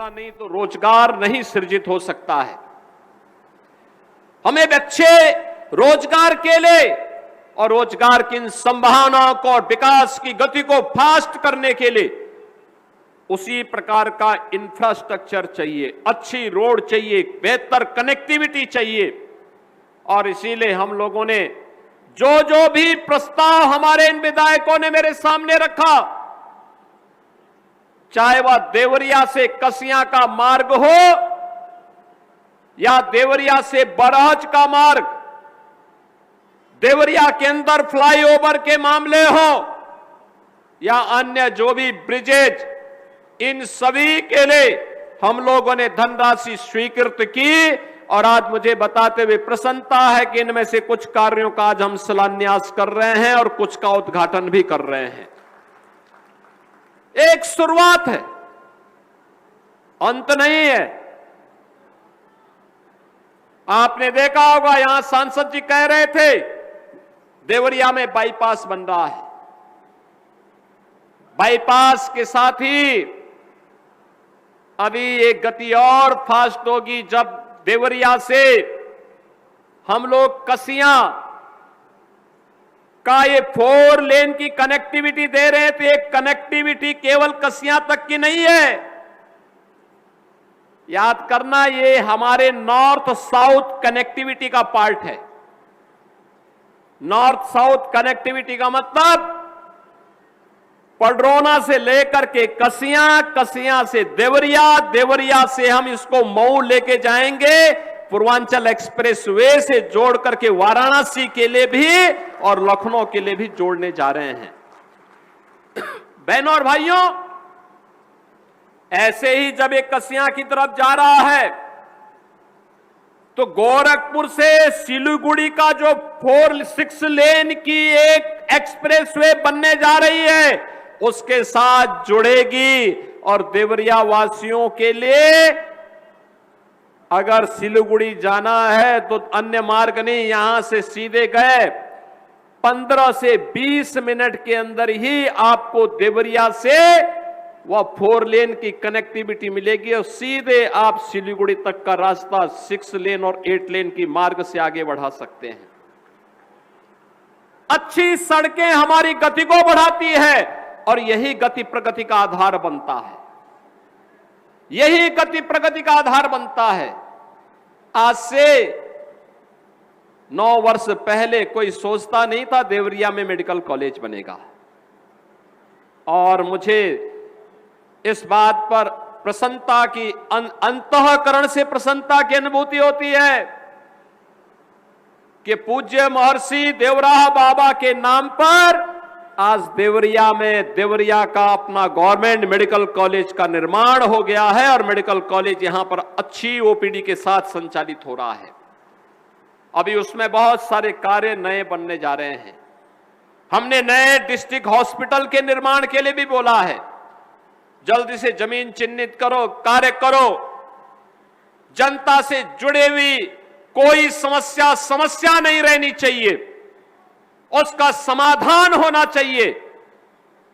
होगा नहीं तो रोजगार नहीं सृजित हो सकता है। हमें अच्छे रोजगार के लिए और रोजगार की इन संभावनाओं को और विकास की गति को फास्ट करने के लिए उसी प्रकार का इंफ्रास्ट्रक्चर चाहिए, अच्छी रोड चाहिए, बेहतर कनेक्टिविटी चाहिए। और इसीलिए हम लोगों ने जो जो भी प्रस्ताव हमारे इन विधायकों ने मेरे सामने रखा, चाहे वह देवरिया से कसिया का मार्ग हो या देवरिया से बरहज का मार्ग, देवरिया के अंदर फ्लाईओवर के मामले हो या अन्य जो भी ब्रिजेज, इन सभी के लिए हम लोगों ने धनराशि स्वीकृत की। और आज मुझे बताते हुए प्रसन्नता है कि इनमें से कुछ कार्यों का आज हम शिलान्यास कर रहे हैं और कुछ का उद्घाटन भी कर रहे हैं। एक शुरुआत है, अंत नहीं है। आपने देखा होगा, यहां सांसद जी कह रहे थे देवरिया में बाईपास बन रहा है। बाईपास के साथ ही अभी एक गति और फास्ट होगी। जब देवरिया से हम लोग कसिया का ये 4 लेन की कनेक्टिविटी दे रहे हैं, तो एक कनेक्टिविटी केवल कसिया तक की नहीं है। याद करना, ये हमारे नॉर्थ साउथ कनेक्टिविटी का पार्ट है। नॉर्थ साउथ कनेक्टिविटी का मतलब पडरौना से लेकर के कसिया, कसिया से देवरिया, देवरिया से हम इसको मऊ लेके जाएंगे, पूर्वांचल एक्सप्रेस वे से जोड़ करके वाराणसी के लिए भी और लखनऊ के लिए भी जोड़ने जा रहे हैं। बहनों और भाइयों, ऐसे ही जब एक कसिया की तरफ जा रहा है तो गोरखपुर से सिलीगुड़ी का जो 4-6 लेन की एक एक्सप्रेसवे बनने जा रही है, उसके साथ जुड़ेगी। और देवरिया वासियों के लिए अगर सिलीगुड़ी जाना है तो अन्य मार्ग नहीं, यहां से सीधे गए 15 से 20 मिनट के अंदर ही आपको देवरिया से वह 4 लेन की कनेक्टिविटी मिलेगी और सीधे आप सिलीगुड़ी तक का रास्ता 6 लेन और 8 लेन की मार्ग से आगे बढ़ा सकते हैं। अच्छी सड़कें हमारी गति को बढ़ाती है और यही गति प्रगति का आधार बनता है। यही गति प्रगति का आधार बनता है। आज से 9 वर्ष पहले कोई सोचता नहीं था देवरिया में मेडिकल कॉलेज बनेगा। और मुझे इस बात पर प्रसन्नता की, अंतःकरण से प्रसन्नता की अनुभूति होती है कि पूज्य महर्षि देवराह बाबा के नाम पर आज देवरिया में देवरिया का अपना गवर्नमेंट मेडिकल कॉलेज का निर्माण हो गया है और मेडिकल कॉलेज यहां पर अच्छी ओपीडी के साथ संचालित हो रहा है। अभी उसमें बहुत सारे कार्य नए बनने जा रहे हैं। हमने नए डिस्ट्रिक्ट हॉस्पिटल के निर्माण के लिए भी बोला है। जल्दी से जमीन चिन्हित करो, कार्य करो। जनता से जुड़े हुई कोई समस्या नहीं रहनी चाहिए, उसका समाधान होना चाहिए।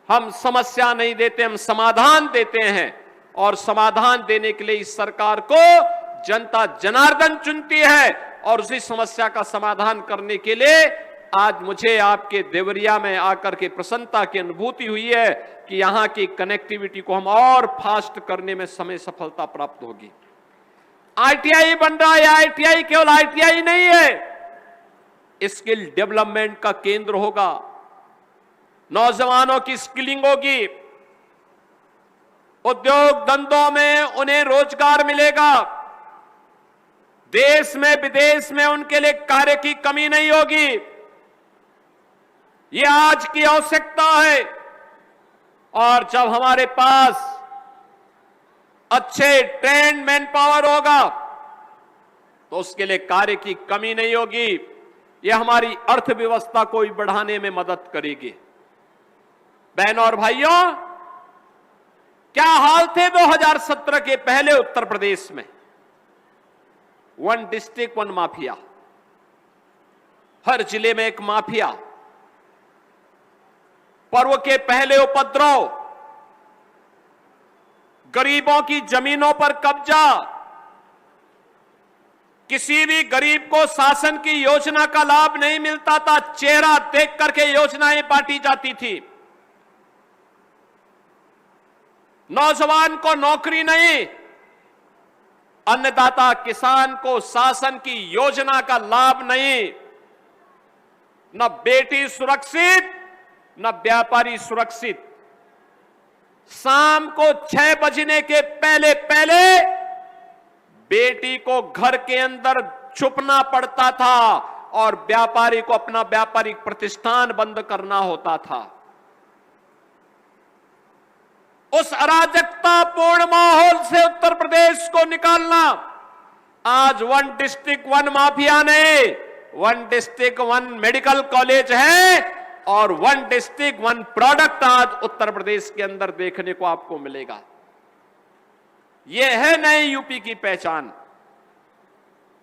हम समस्या नहीं देते, हम समाधान देते हैं। और समाधान देने के लिए इस सरकार को जनता जनार्दन चुनती है और उसी समस्या का समाधान करने के लिए आज मुझे आपके देवरिया में आकर के प्रसन्नता की अनुभूति हुई है कि यहां की कनेक्टिविटी को हम और फास्ट करने में समय सफलता प्राप्त होगी। आईटीआई बन रहा है। आईटीआई केवल आईटीआई नहीं है, स्किल डेवलपमेंट का केंद्र होगा। नौजवानों की स्किलिंग होगी, उद्योग धंधों में उन्हें रोजगार मिलेगा, देश में विदेश में उनके लिए कार्य की कमी नहीं होगी। यह आज की आवश्यकता है। और जब हमारे पास अच्छे ट्रेंड मैन पावर होगा तो उसके लिए कार्य की कमी नहीं होगी। यह हमारी अर्थव्यवस्था को भी बढ़ाने में मदद करेगी। बहनों और भाइयों, क्या हाल थे 2017 के पहले उत्तर प्रदेश में? 1 डिस्ट्रिक्ट 1 माफिया, हर जिले में एक माफिया, पर्व के पहले उपद्रव, गरीबों की जमीनों पर कब्जा, किसी भी गरीब को शासन की योजना का लाभ नहीं मिलता था, चेहरा देख करके योजनाएं बांटी जाती थी। नौजवान को नौकरी नहीं, अन्नदाता किसान को शासन की योजना का लाभ नहीं, न बेटी सुरक्षित न व्यापारी सुरक्षित। शाम को 6 बजने के पहले पहले बेटी को घर के अंदर छुपना पड़ता था और व्यापारी को अपना व्यापारिक प्रतिष्ठान बंद करना होता था। उस अराजकतापूर्ण माहौल से उत्तर प्रदेश को निकालना, आज 1 डिस्ट्रिक्ट 1 माफिया नहीं, 1 डिस्ट्रिक्ट 1 मेडिकल कॉलेज है और 1 डिस्ट्रिक्ट 1 प्रोडक्ट आज उत्तर प्रदेश के अंदर देखने को आपको मिलेगा। यह है नए यूपी की पहचान।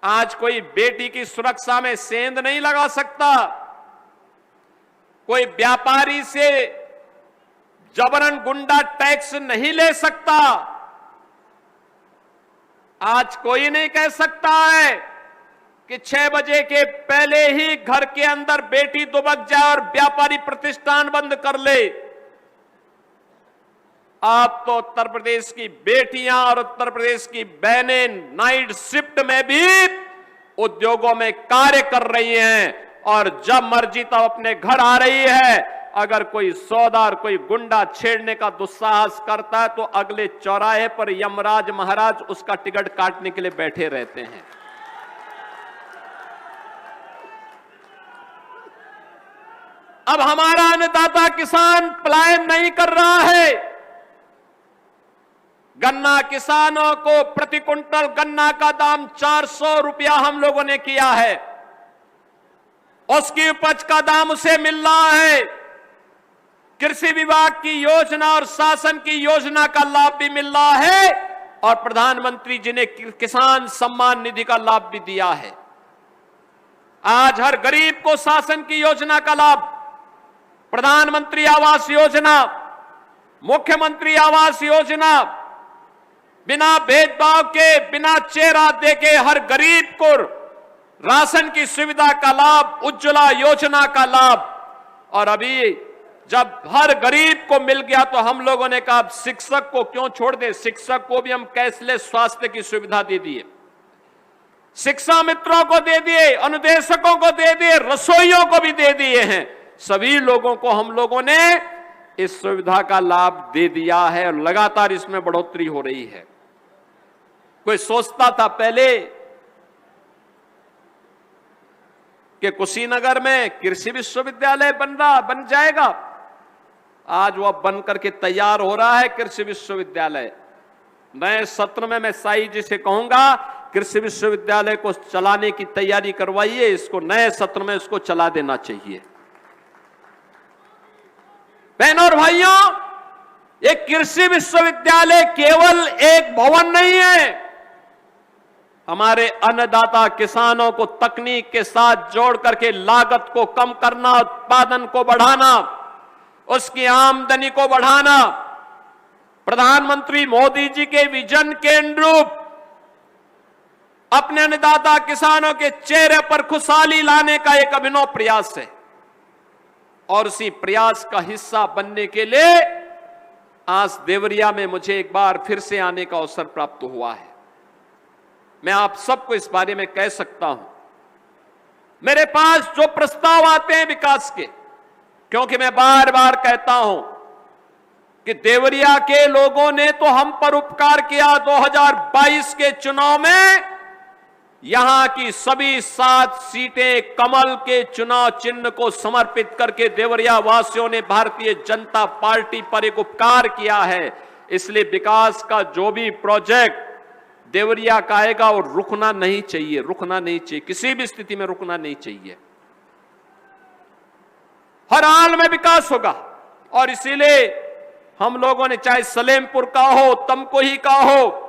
आज कोई बेटी की सुरक्षा में सेंध नहीं लगा सकता, कोई व्यापारी से जबरन गुंडा टैक्स नहीं ले सकता। आज कोई नहीं कह सकता है कि 6 बजे के पहले ही घर के अंदर बेटी दुबक जाए और व्यापारी प्रतिष्ठान बंद कर ले। आप तो उत्तर प्रदेश की बेटियां और उत्तर प्रदेश की बहनें नाइट शिफ्ट में भी उद्योगों में कार्य कर रही हैं और जब मर्जी तब अपने घर आ रही है। अगर कोई सौदा और कोई गुंडा छेड़ने का दुस्साहस करता है तो अगले चौराहे पर यमराज महाराज उसका टिकट काटने के लिए बैठे रहते हैं। अब हमारा अन्नदाता किसान पलायन नहीं कर रहा है। गन्ना किसानों को प्रति कुंटल गन्ना का दाम 400 रुपया हम लोगों ने किया है। उसकी उपज का दाम उसे मिल रहा है। कृषि विभाग की योजना और शासन की योजना का लाभ भी मिल रहा है और प्रधानमंत्री जी ने किसान सम्मान निधि का लाभ भी दिया है। आज हर गरीब को शासन की योजना का लाभ, प्रधानमंत्री आवास योजना, मुख्यमंत्री आवास योजना, बिना भेदभाव के, बिना चेहरा देके हर गरीब को राशन की सुविधा का लाभ, उज्ज्वला योजना का लाभ। और अभी जब हर गरीब को मिल गया तो हम लोगों ने कहा शिक्षक को क्यों छोड़ दें, शिक्षक को भी हम कैशलेस स्वास्थ्य की सुविधा दे दिए, शिक्षा मित्रों को दे दिए, अनुदेशकों को दे दिए, रसोइयों को भी दे दिए हैं। सभी लोगों को हम लोगों ने इस सुविधा का लाभ दे दिया है और लगातार इसमें बढ़ोतरी हो रही है। कोई सोचता था पहले कि कुशीनगर में कृषि विश्वविद्यालय बन जाएगा, आज वह बन करके तैयार हो रहा है कृषि विश्वविद्यालय। नए सत्र में मैं साई जी से कहूंगा कृषि विश्वविद्यालय को चलाने की तैयारी करवाइए, इसको नए सत्र में इसको चला देना चाहिए। बहनों और भाइयों, ये कृषि विश्वविद्यालय केवल एक भवन नहीं है, हमारे अन्नदाता किसानों को तकनीक के साथ जोड़ करके लागत को कम करना, उत्पादन को बढ़ाना, उसकी आमदनी को बढ़ाना, प्रधानमंत्री मोदी जी के विजन के अनुरूप अपने अन्नदाता किसानों के चेहरे पर खुशहाली लाने का एक अभिनव प्रयास है। और उसी प्रयास का हिस्सा बनने के लिए आज देवरिया में मुझे एक बार फिर से आने का अवसर प्राप्त हुआ है। मैं आप सबको इस बारे में कह सकता हूं, मेरे पास जो प्रस्ताव आते हैं विकास के, क्योंकि मैं बार बार कहता हूं कि देवरिया के लोगों ने तो हम पर उपकार किया। 2022 के चुनाव में यहां की सभी 7 सीटें कमल के चुनाव चिन्ह को समर्पित करके देवरिया वासियों ने भारतीय जनता पार्टी पर एक उपकार किया है। इसलिए विकास का जो भी प्रोजेक्ट देवरिया का आएगा वो रुकना नहीं चाहिए, रुकना नहीं चाहिए, किसी भी स्थिति में रुकना नहीं चाहिए। हर हाल में विकास होगा और इसीलिए हम लोगों ने चाहे सलेमपुर का हो, तमकोही का हो,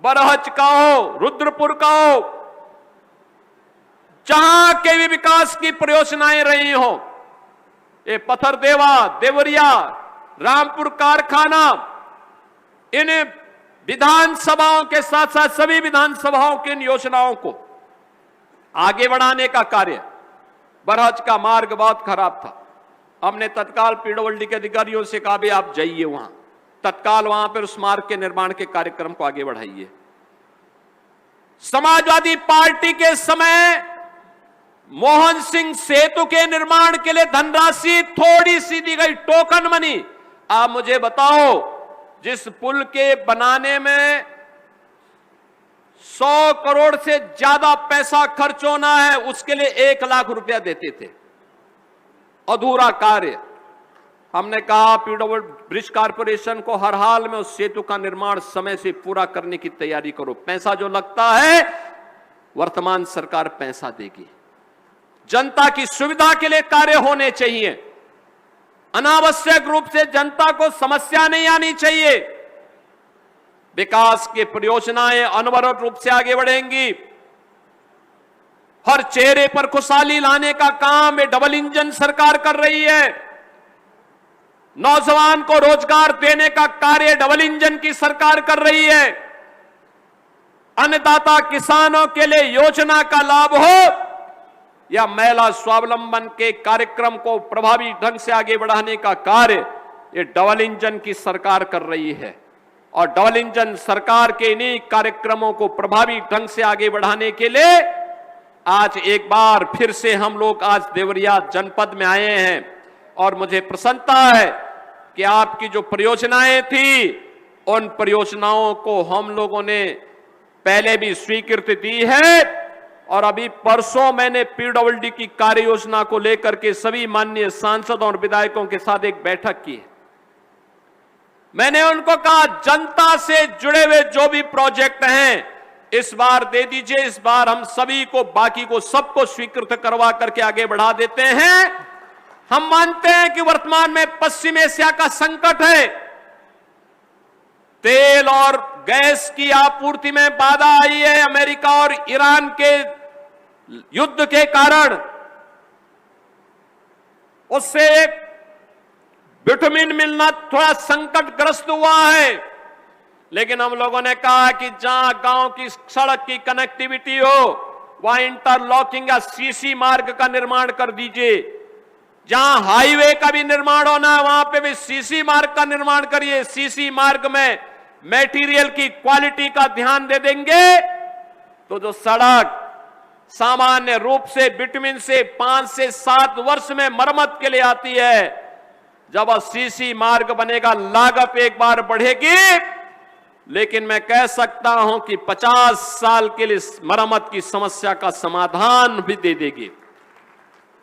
बरहज का हो, रुद्रपुर का हो, जहां के भी विकास की परियोजनाएं रही हो, ये पथरदेवा, देवरिया, रामपुर कारखाना, इन विधानसभाओं के साथ साथ सभी विधानसभाओं की इन योजनाओं को आगे बढ़ाने का कार्य। बरहज का मार्ग बहुत खराब था, हमने तत्काल पीडब्ल्यूडी के अधिकारियों से कहा भी आप जाइए वहां, तत्काल वहां पर उस मार्ग के निर्माण के कार्यक्रम को आगे बढ़ाइए। समाजवादी पार्टी के समय मोहन सिंह सेतु के निर्माण के लिए धनराशि थोड़ी सी दी गई, टोकन मनी। आप मुझे बताओ, जिस पुल के बनाने में 100 करोड़ से ज्यादा पैसा खर्च होना है, उसके लिए 1 लाख रुपया देते थे। अधूरा कार्य। हमने कहा पीडब्ल्यूडी ब्रिज कारपोरेशन को हर हाल में उस सेतु का निर्माण समय से पूरा करने की तैयारी करो। पैसा जो लगता है वर्तमान सरकार पैसा देगी। जनता की सुविधा के लिए कार्य होने चाहिए, अनावश्यक रूप से जनता को समस्या नहीं आनी चाहिए। विकास की परियोजनाएं अनवरत रूप से आगे बढ़ेंगी। हर चेहरे पर खुशहाली लाने का काम ये डबल इंजन सरकार कर रही है। नौजवान को रोजगार देने का कार्य डबल इंजन की सरकार कर रही है। अन्नदाता किसानों के लिए योजना का लाभ हो या महिला स्वावलंबन के कार्यक्रम को प्रभावी ढंग से आगे बढ़ाने का कार्य, ये डबल इंजन की सरकार कर रही है। और डबल इंजन सरकार के इन्हीं कार्यक्रमों को प्रभावी ढंग से आगे बढ़ाने के लिए आज एक बार फिर से हम लोग आज देवरिया जनपद में आए हैं। और मुझे प्रसन्नता है कि आपकी जो परियोजनाएं थी, उन परियोजनाओं को हम लोगों ने पहले भी स्वीकृति दी है। और अभी परसों मैंने पीडब्ल्यूडी की कार्य योजना को लेकर के सभी माननीय सांसदों और विधायकों के साथ एक बैठक की है। मैंने उनको कहा जनता से जुड़े हुए जो भी प्रोजेक्ट हैं इस बार दे दीजिए। इस बार हम सभी को, बाकी को सबको स्वीकृत करवा करके आगे बढ़ा देते हैं। हम मानते हैं कि वर्तमान में पश्चिम एशिया का संकट है, तेल और गैस की आपूर्ति में बाधा आई है अमेरिका और ईरान के युद्ध के कारण। उससे विटामिन मिलना थोड़ा संकटग्रस्त हुआ है। लेकिन हम लोगों ने कहा कि जहां गांव की सड़क की कनेक्टिविटी हो वहां इंटरलॉकिंग या सीसी मार्ग का निर्माण कर दीजिए। जहां हाईवे का भी निर्माण होना है वहां पे भी सीसी मार्ग का निर्माण करिए। सीसी मार्ग में मटेरियल की क्वालिटी का ध्यान दे देंगे तो जो सड़क सामान्य रूप से विटामिन से 5 से 7 वर्ष में मरम्मत के लिए आती है, जब सीसी मार्ग बनेगा लागत एक बार बढ़ेगी, लेकिन मैं कह सकता हूं कि 50 साल के लिए मरम्मत की समस्या का समाधान भी दे देगी।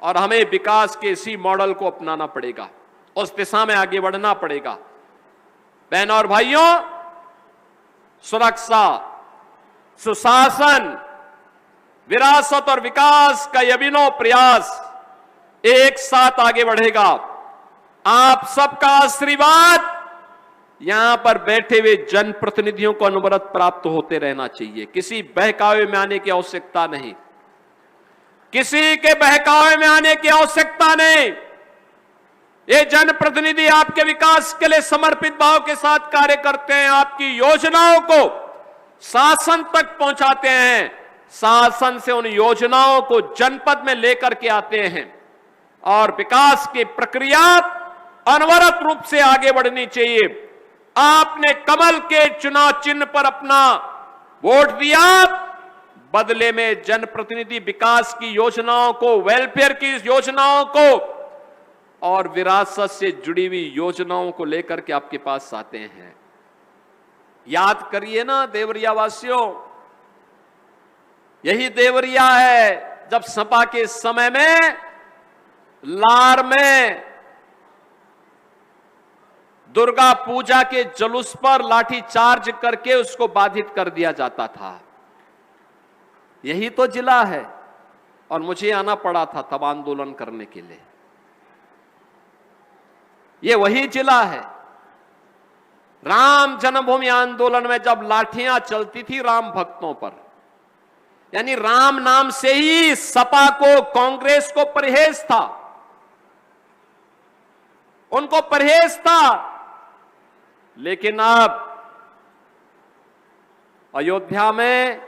और हमें विकास के इसी मॉडल को अपनाना पड़ेगा, उस दिशा में आगे बढ़ना पड़ेगा। बहनों और भाइयों, सुरक्षा, सुशासन, विरासत और विकास का यह अभिनव प्रयास एक साथ आगे बढ़ेगा। आप सबका आशीर्वाद यहां पर बैठे हुए जनप्रतिनिधियों को अनवरत प्राप्त होते रहना चाहिए। किसी बहकावे में आने की आवश्यकता नहीं, किसी के बहकावे में आने की आवश्यकता नहीं। ये जनप्रतिनिधि आपके विकास के लिए समर्पित भाव के साथ कार्य करते हैं, आपकी योजनाओं को शासन तक पहुंचाते हैं, शासन से उन योजनाओं को जनपद में लेकर के आते हैं। और विकास की प्रक्रिया अनवरत रूप से आगे बढ़नी चाहिए। आपने कमल के चुनाव चिन्ह पर अपना वोट दिया, बदले में जनप्रतिनिधि विकास की योजनाओं को, वेलफेयर की योजनाओं को और विरासत से जुड़ी हुई योजनाओं को लेकर के आपके पास आते हैं। याद करिए ना देवरिया वासियों, यही देवरिया है जब सपा के समय में लार में दुर्गा पूजा के जुलूस पर लाठी चार्ज करके उसको बाधित कर दिया जाता था। यही तो जिला है और मुझे आना पड़ा था तब आंदोलन करने के लिए। ये वही जिला है। राम जन्मभूमि आंदोलन में जब लाठियां चलती थी राम भक्तों पर, यानी राम नाम से ही सपा को, कांग्रेस को परहेज था, उनको परहेज था। लेकिन अब अयोध्या में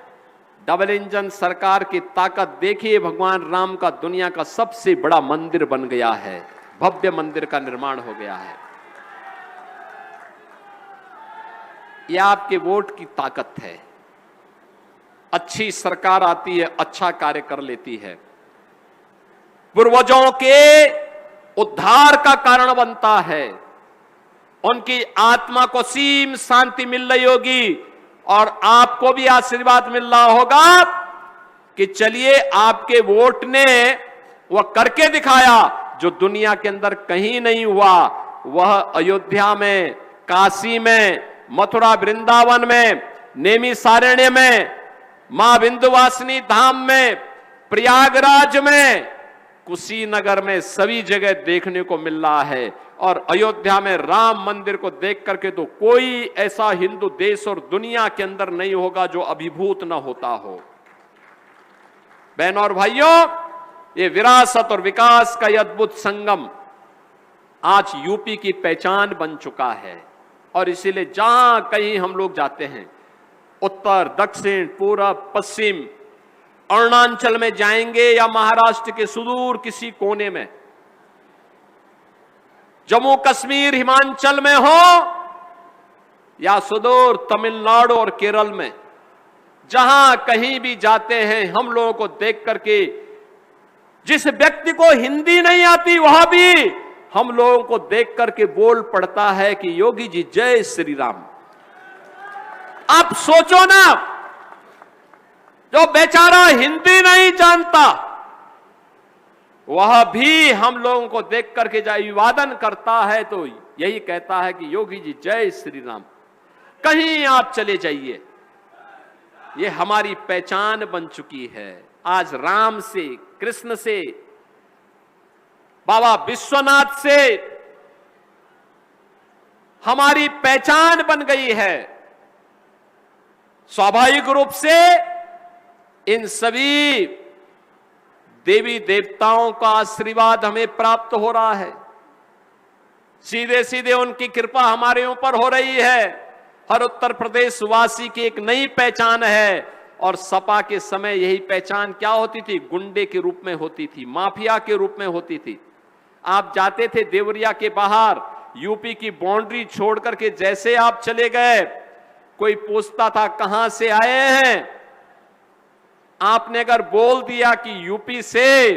डबल इंजन सरकार की ताकत देखिए, भगवान राम का दुनिया का सबसे बड़ा मंदिर बन गया है, भव्य मंदिर का निर्माण हो गया है। यह आपके वोट की ताकत है। अच्छी सरकार आती है, अच्छा कार्य कर लेती है, पूर्वजों के उद्धार का कारण बनता है, उनकी आत्मा को सीम शांति मिल रही होगी और आपको भी आशीर्वाद मिल रहा होगा कि चलिए आपके वोट ने वह करके दिखाया जो दुनिया के अंदर कहीं नहीं हुआ। वह अयोध्या में, काशी में, मथुरा वृंदावन में, नेमिषारण्य में, मां विंध्यवासिनी धाम में, प्रयागराज में, कुशीनगर में, सभी जगह देखने को मिल रहा है। और अयोध्या में राम मंदिर को देख करके तो कोई ऐसा हिंदू देश और दुनिया के अंदर नहीं होगा जो अभिभूत न होता हो। बहनों और भाइयों, ये विरासत और विकास का यह अद्भुत संगम आज यूपी की पहचान बन चुका है। और इसीलिए जहां कहीं हम लोग जाते हैं, उत्तर, दक्षिण, पूरब, पश्चिम, अरुणाचल में जाएंगे या महाराष्ट्र के सुदूर किसी कोने में, जम्मू कश्मीर हिमाचल में हो या सुदूर तमिलनाडु और केरल में, जहां कहीं भी जाते हैं हम लोगों को देख करके जिस व्यक्ति को हिंदी नहीं आती वह भी हम लोगों को देख करके बोल पड़ता है कि योगी जी जय श्री राम। आप सोचो ना, जो बेचारा हिंदी नहीं जानता वह भी हम लोगों को देख करके जब अभिवादन करता है तो यही कहता है कि योगी जी जय श्री राम। कहीं आप चले जाइए, ये हमारी पहचान बन चुकी है। आज राम से, कृष्ण से, बाबा विश्वनाथ से हमारी पहचान बन गई है। स्वाभाविक रूप से इन सभी देवी देवताओं का आशीर्वाद हमें प्राप्त हो रहा है, सीधे सीधे उनकी कृपा हमारे ऊपर हो रही है। हर उत्तर प्रदेश वासी की एक नई पहचान है। और सपा के समय यही पहचान क्या होती थी? गुंडे के रूप में होती थी, माफिया के रूप में होती थी। आप जाते थे देवरिया के बाहर, यूपी की बाउंड्री छोड़ करके जैसे आप चले गए, कोई पूछता था कहां से आए हैं, आपने अगर बोल दिया कि यूपी से,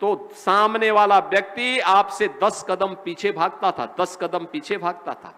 तो सामने वाला व्यक्ति आपसे 10 कदम पीछे भागता था, 10 कदम पीछे भागता था।